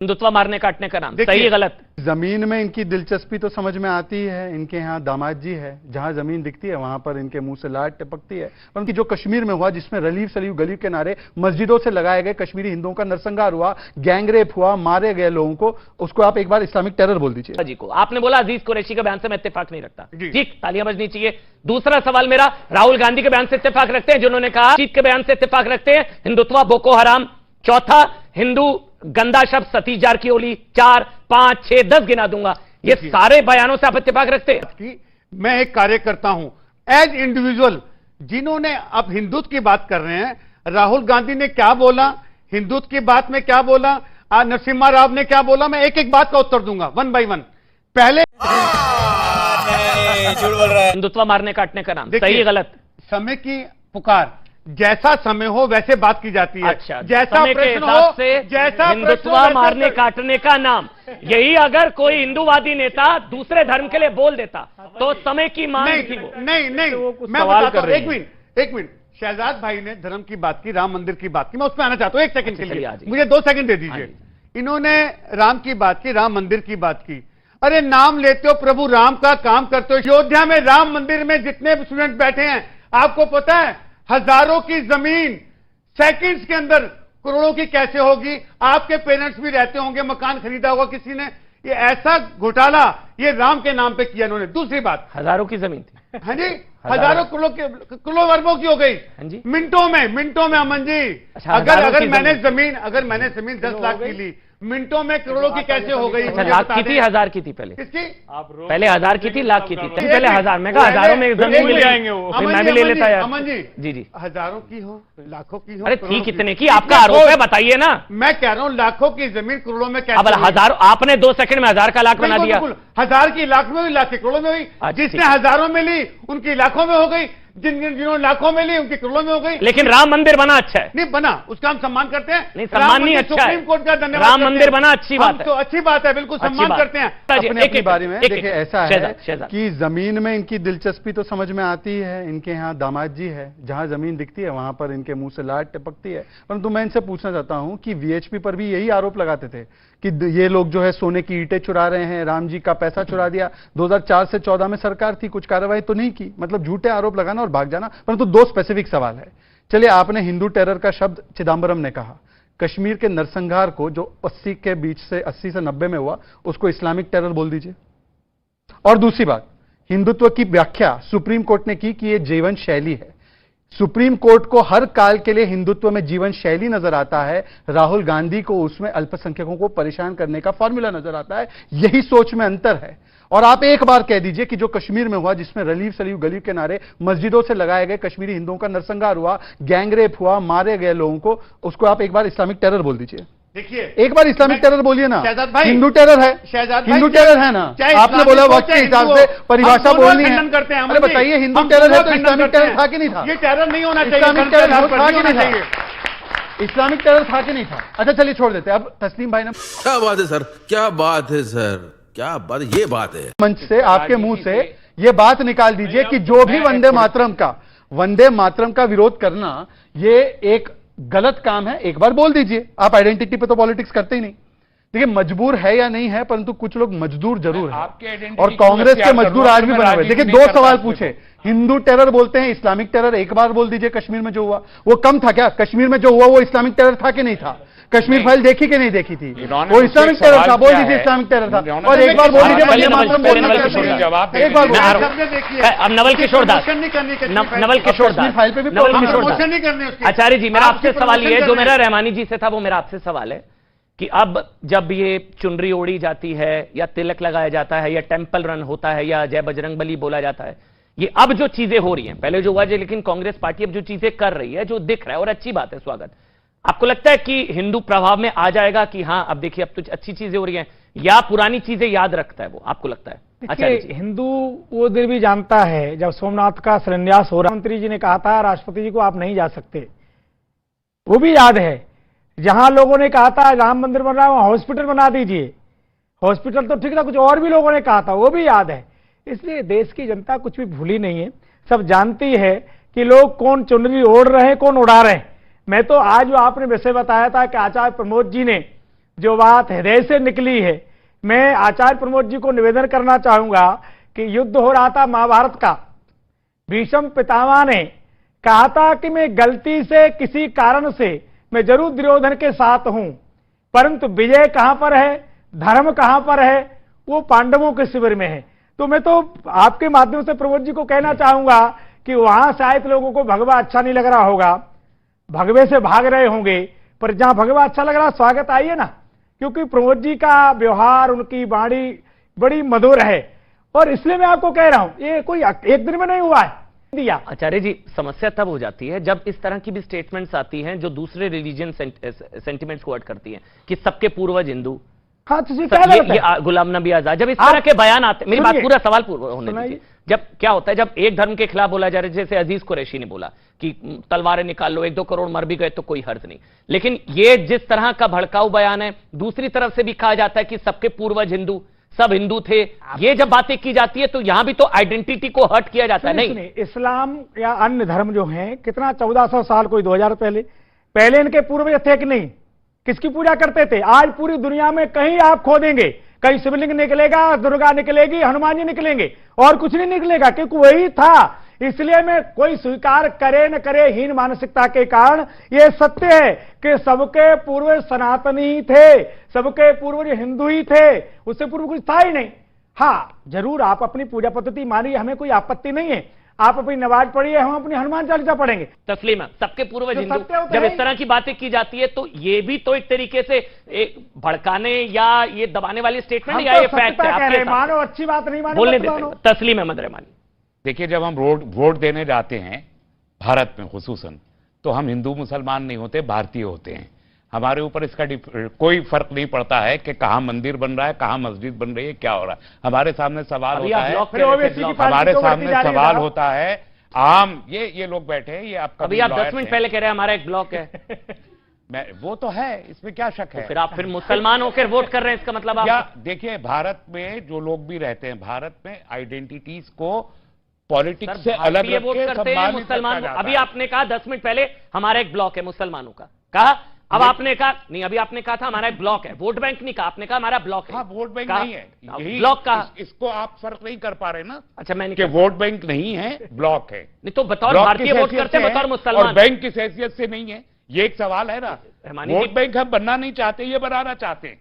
हिंदुत्व मारने काटने का नाम, सही है गलत? जमीन में इनकी दिलचस्पी तो समझ में आती है, इनके यहाँ दामाद जी है, जहां जमीन दिखती है वहां पर इनके मुंह से लाट टपकती है। परंतु जो कश्मीर में हुआ, जिसमें रलीव सलीव गली के नारे, मस्जिदों से लगाए गए, कश्मीरी हिंदुओं का नरसंहार हुआ, गैंगरेप हुआ, मारे गए लोगों को, उसको आप एक बार इस्लामिक टेरर बोल दीजिए। जी को आपने बोला अजीज कुरैशी के बयान से मैं इत्तेफाक नहीं रखता, ठीक, तालियां बजनी चाहिए। दूसरा सवाल मेरा, राहुल गांधी के बयान से इत्तेफाक रखते हैं जिन्होंने कहा, जीत के बयान से इत्तेफाक रखते हैं, हिंदुत्व बोको हराम। चौथा, हिंदू गंदा शब्द सतीश जारकिहोली, 4, 5, 6, 10 गिना दूंगा, ये सारे बयानों से आप इत्तेफाक रखते हैं? मैं एक कार्यकर्ता हूं, एज इंडिविजुअल, जिन्होंने अब हिंदुत्व की बात कर रहे हैं, राहुल गांधी ने क्या बोला, हिंदुत्व की बात में क्या बोला, नरसिम्हा राव ने क्या बोला, मैं एक एक बात का उत्तर दूंगा वन बाय वन। पहले झूठ बोल रहा है, हिंदुत्व मारने काटने का नाम, सही है गलत? समय की पुकार, जैसा समय हो वैसे बात की जाती है। अच्छा, जैसा प्रश्न हो, जैसा हिंदुत्व मारने काटने का नाम, यही अगर कोई हिंदूवादी नेता दूसरे धर्म के लिए बोल देता तो समय की मांग थी वो। नहीं, मैं बताता हूं, एक मिनट, शहजाद भाई ने धर्म की बात की, राम मंदिर की बात की, मैं उसमें आना चाहता हूं, एक सेकंड के लिए मुझे 2 सेकंड दे दीजिए। इन्होंने राम की बात की, राम मंदिर की बात की। अरे नाम लेते हो, प्रभु राम का काम करते हो। अयोध्या में राम मंदिर में जितने स्टूडेंट बैठे हैं, आपको पता है हजारों की जमीन सेकंड्स के अंदर करोड़ों की कैसे होगी? आपके पेरेंट्स भी रहते होंगे, मकान खरीदा होगा किसी ने। ये ऐसा घोटाला ये राम के नाम पे किया इन्होंने। दूसरी बात, हजारों की जमीन थी। हाँ जी, हजारों करोड़ों अरबों की हो गई। हाँ जी, मिनटों में अमन जी। अच्छा, अगर मैंने जमीन 10 लाख की ली, मिनटों में करोड़ों की कैसे हो गई? अच्छा, लाख की थी, 1000 की थी पहले? किसकी? पहले 1000 की थी, लाख की थी पहले 1000। मैं कहा हजारों में जमीन मिल जाएंगे वो, मैं भी ले लेता यार। अमन जी, जी, हजारों की हो, लाखों की हो, अरे थी कितने की? आपका आरोप है, बताइए ना। मैं कह रहा हूं लाखों की जमीन करोड़ों में कैसे? अब हजारों, आपने 2 सेकंड में 1000 का लाख बना दिया। 1000 की लाख में हुई, लाख की करोड़ों में हुई। जिसने हजारों में ली उनकी लाखों में हो गई, जिन्होंने लाखों में ली उनकी करोड़ों में हो गई। लेकिन राम मंदिर बना अच्छा है। नहीं बना, उसका हम सम्मान करते हैं। नहीं, सम्मान नहीं, अच्छा है। सुप्रीम कोर्ट का धन्यवाद। राम मंदिर बना अच्छी बात है, तो अच्छी बात है, बिल्कुल सम्मान करते हैं। अपने बारे में देखिए, ऐसा है कि जमीन में इनकी दिलचस्पी तो समझ में आती है, इनके यहाँ दामाद जी है, जहां जमीन दिखती है वहां पर इनके मुंह से लाट टपकती है। परंतु मैं इनसे पूछना चाहता हूं कि वीएचपी पर भी यही आरोप लगाते थे कि ये लोग जो है सोने की ईंटें चुरा रहे हैं, राम जी का पैसा चुरा दिया। 2004 से 14 में सरकार थी, कुछ कार्रवाई तो नहीं की। मतलब झूठे आरोप लगाना और भाग जाना। परंतु 2 स्पेसिफिक सवाल है। चलिए, आपने हिंदू टेरर का शब्द चिदम्बरम ने कहा, कश्मीर के नरसंहार को जो 80 के बीच से 80 से 90 में हुआ, उसको इस्लामिक टेरर बोल दीजिए। और दूसरी बात, हिंदुत्व की व्याख्या सुप्रीम कोर्ट ने की कि यह जीवन शैली है। सुप्रीम कोर्ट को हर काल के लिए हिंदुत्व में जीवन शैली नजर आता है, राहुल गांधी को उसमें अल्पसंख्यकों को परेशान करने का फॉर्मूला नजर आता है। यही सोच में अंतर है। और आप एक बार कह दीजिए कि जो कश्मीर में हुआ, जिसमें रलीव सलीव गली के नारे, मस्जिदों से लगाए गए, कश्मीरी हिंदुओं का नरसंहार हुआ, गैंगरेप हुआ, मारे गए लोगों को, उसको आप एक बार इस्लामिक टेरर बोल दीजिए। देखिए, एक बार इस्लामिक टेरर बोलिए ना। हिंदू टेरर है, हिंदू टेरर है ना। आपने बोला वक्त के हिसाब से परिभाषा बोलनी है। अरे बताइए, हिंदू टेरर है तो इस्लामिक टेरर था कि नहीं था? ये टेरर नहीं होना चाहिए। इस्लामिक टेरर था कि नहीं था? इस्लामिक टेरर था कि नहीं था? अच्छा चलिए, छोड़ देते हैं। अब तस्लीम भाई ने, क्या बात है सर, क्या बात है सर, क्या बात, ये बात है। मंच से, आपके मुंह से ये बात निकाल दीजिए कि जो भी वंदे मातरम का विरोध करना ये एक गलत काम है। एक बार बोल दीजिए। आप आइडेंटिटी पे तो पॉलिटिक्स करते ही नहीं। देखिए, मजबूर है या नहीं है, परंतु कुछ लोग मजदूर जरूर है, और कांग्रेस के मजदूर आज भी बने हुए। देखिए, 2 सवाल पूछे, हिंदू टेरर बोलते हैं, इस्लामिक टेरर एक बार बोल दीजिए। कश्मीर में जो हुआ वो कम था क्या? कश्मीर में जो हुआ वो इस्लामिक टेरर था कि नहीं था? कश्मीर फाइल देखी कि नहीं देखी थी? वो इस्लामिक टेरर था, बोल दीजिए इस्लामिक टेरर था। और एक बार बोल दीजिए, अब नवल किशोर दास, नवल किशोर दास, आचार्य जी, मेरा आपसे सवाल ये है, जो मेरा रहमानी जी से था, वो मेरा आपसे सवाल है कि अब जब ये चुनरी ओढ़ी जाती है, या तिलक लगाया जाता है, या टेंपल रन होता है, या जय बजरंगबली बोला जाता है, ये अब जो चीजें हो रही हैं, पहले जो हुआ, लेकिन कांग्रेस पार्टी अब जो चीजें कर रही है, जो दिख रहा है, और अच्छी बात है, स्वागत, आपको लगता है कि हिंदू प्रभाव में आ जाएगा कि हाँ अब देखिए अब तो अच्छी चीजें हो रही हैं, या पुरानी चीजें याद रखता है वो, आपको लगता है? अच्छा, हिंदू वो दिन भी जानता है जब सोमनाथ का शिलान्यास हो रहा, मंत्री जी ने कहा था राष्ट्रपति जी को आप नहीं जा सकते, वो भी याद है। जहां लोगों ने कहा था राम मंदिर बन रहा है वहां हॉस्पिटल बना दीजिए, हॉस्पिटल तो ठीक था, कुछ और भी लोगों ने कहा था, वो भी याद है। इसलिए देश की जनता कुछ भी भूली नहीं है, सब जानती है कि लोग कौन चुनरी ओढ़ रहे हैं, कौन उड़ा रहे हैं। मैं तो आज जो आपने विषय बताया था कि आचार्य प्रमोद जी ने जो बात हृदय से निकली है। मैं आचार्य प्रमोद जी को निवेदन करना चाहूंगा कि युद्ध हो रहा था महाभारत का, भीष्म पितामह ने कहा था कि मैं गलती से किसी कारण से मैं जरूर दुर्योधन के साथ हूं, परंतु विजय कहां पर है, धर्म कहां पर है, वो पांडवों के शिविर में है। तो मैं तो आपके माध्यम से प्रमोद जी को कहना चाहूंगा कि वहां शायद लोगों को भगवा अच्छा नहीं लग रहा होगा, भगवे से भाग रहे होंगे, पर जहां भगवा अच्छा लग रहा स्वागत आइए ना, क्योंकि प्रमोद जी का व्यवहार, उनकी वाणी बड़ी मधुर है। और इसलिए मैं आपको कह रहा हूं, ये कोई एक दिन में नहीं हुआ है दिया। आचार्य जी, समस्या तब हो जाती है जब इस तरह की भी स्टेटमेंट्स आती हैं जो दूसरे रिलीजियन सेंटिमेंट्स को हर्ट करती हैं कि सबके पूर्वज हिंदू, हाँ, तो ये गुलाम नबी आजाद, जब इस तरह के बयान आते, मेरी बात पूरा सवाल पूरा होने दीजिए। जब क्या होता है, जब एक धर्म के खिलाफ बोला जा रहा है, जैसे अजीज कुरैशी ने बोला कि तलवारें निकाल लो, 1-2 करोड़ मर भी गए तो कोई हर्ज नहीं, लेकिन ये जिस तरह का भड़काऊ बयान है, दूसरी तरफ से भी कहा जाता है कि सबके पूर्वज हिंदू, सब हिंदू थे, ये जब बातें की जाती है तो यहां भी तो आइडेंटिटी को हर्ट किया जाता है। नहीं, इस्लाम या अन्य धर्म जो हैं, कितना 1400 साल, कोई 2000 पहले इनके पूर्वज थे कि नहीं, किसकी पूजा करते थे? आज पूरी दुनिया में कहीं आप खोदेंगे, कहीं शिवलिंग निकलेगा, दुर्गा निकलेगी, हनुमान जी निकलेंगे, और कुछ नहीं निकलेगा, क्योंकि वही था। इसलिए मैं कोई स्वीकार करे न करे, हीन मानसिकता के कारण यह सत्य है कि सबके पूर्वज सनातनी ही थे, सबके पूर्वज हिंदू ही थे, उससे पूर्व कुछ था ही नहीं। हाँ, जरूर आप अपनी पूजा पद्धति मानिए, हमें कोई आपत्ति नहीं है, आप अपनी नमाज पढ़िए, हम अपनी हनुमान चालीसा पढ़ेंगे। तस्लीम है, सबके पूर्वज हिंदू, जब इस तरह की बातें की जाती है तो ये भी तो एक तरीके से एक भड़काने या ये दबाने वाली स्टेटमेंट या ये फैक्ट है? मानो अच्छी बात नहीं मानो, बोलने देते। तस्लीम अहमद रहमानी, देखिए, जब हम वोट देने जाते हैं भारत में खुसूसन, तो हम हिंदू मुसलमान नहीं होते, भारतीय होते हैं। हमारे ऊपर इसका कोई फर्क नहीं पड़ता है कि कहां मंदिर बन रहा है, कहां मस्जिद बन रही है, क्या हो रहा है। हमारे सामने सवाल होता है, हमारे सामने सवाल होता है आम, ये लोग बैठे हैं, ये आपका, अभी आप 10 मिनट पहले कह रहे हैं हमारा एक ब्लॉक है। वो तो है, इसमें क्या शक है? फिर आप फिर मुसलमान होकर वोट कर रहे हैं, इसका मतलब आप देखिए, भारत में जो लोग भी रहते हैं, भारत में आइडेंटिटीज को पॉलिटिक्स से अलग वोट करते हैं मुसलमान। अभी आपने कहा 10 मिनट पहले हमारा एक ब्लॉक है मुसलमानों का, कहा, अब आपने कहा नहीं, अभी आपने कहा था हमारा एक ब्लॉक है, वोट बैंक नहीं कहा, आपने कहा हमारा ब्लॉक है। हाँ, वोट बैंक नहीं है, ब्लॉक का इसको आप फर्क नहीं कर पा रहे ना। अच्छा, मैंने कि वोट बैंक नहीं है, ब्लॉक है। नहीं तो बतौर भारतीय वोट करते हैं, बतौर मुसलमान, और बैंक की हैसियत से नहीं है, ये एक सवाल है ना। वोट बैंक हम बनना नहीं चाहते, ये बनाना चाहते हैं,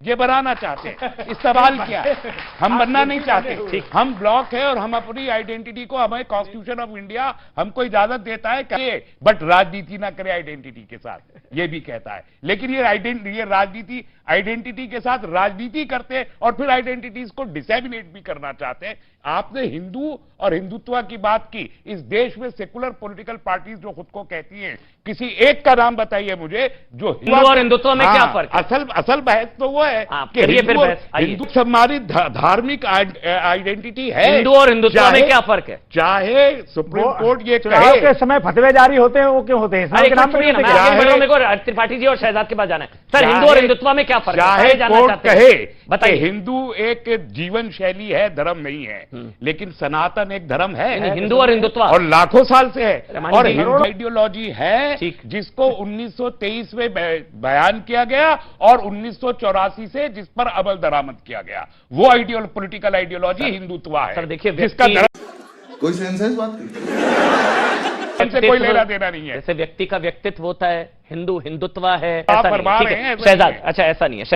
ये बनाना चाहते हैं। इस सवाल क्या है? हम बनना नहीं चाहते, हम ब्लॉक है और हम अपनी आइडेंटिटी को, हमें कॉन्स्टिट्यूशन ऑफ इंडिया हमको इजाजत देता है कि बट राजनीति ना करे आइडेंटिटी के साथ, ये भी कहता है। लेकिन ये राजनीति आइडेंटिटी के साथ राजनीति करते हैं और फिर आइडेंटिटीज को डिसेमिनेट भी करना चाहते हैं। आपने हिंदू और हिंदुत्व की बात की, इस देश में सेकुलर पॉलिटिकल पार्टीज जो खुद को कहती हैं, किसी एक का नाम बताइए मुझे जो हिंदू और हिंदुत्व में क्या फर्क है? असल बहस तो वो है कि हिंदू हमारी धार्मिक आइडेंटिटी है। हिंदू और हिंदुत्व में क्या फर्क है? चाहे सुप्रीम कोर्ट ये कहे के समय फतवे जारी होते हैं, वो क्यों होते हैं? त्रिपाठी जी और शहजाद के पास जाना है सर, हिंदू और हिंदुत्व में क्या फर्क है? चाहे कोर्ट कहे बताइए, हिंदू एक जीवन शैली है, धर्म नहीं है, लेकिन सनातन एक धर्म है, हिंदू और हिंदुत्व, और लाखों साल से है। और हिंदू आइडियोलॉजी है जिसको 1923 में बयान किया गया और 1984 से जिस पर अमल दरामद किया गया, वो पॉलिटिकल आइडियोलॉजी हिंदुत्व है। सर देखिए, जिसका कोई सेंस है इस बात की? कोई लेना देना नहीं है। जैसे व्यक्ति का व्यक्तित्व होता है, हिंदू हिंदुत्व है, आप फरमा रहे हैं शहजाद, अच्छा ऐसा नहीं है।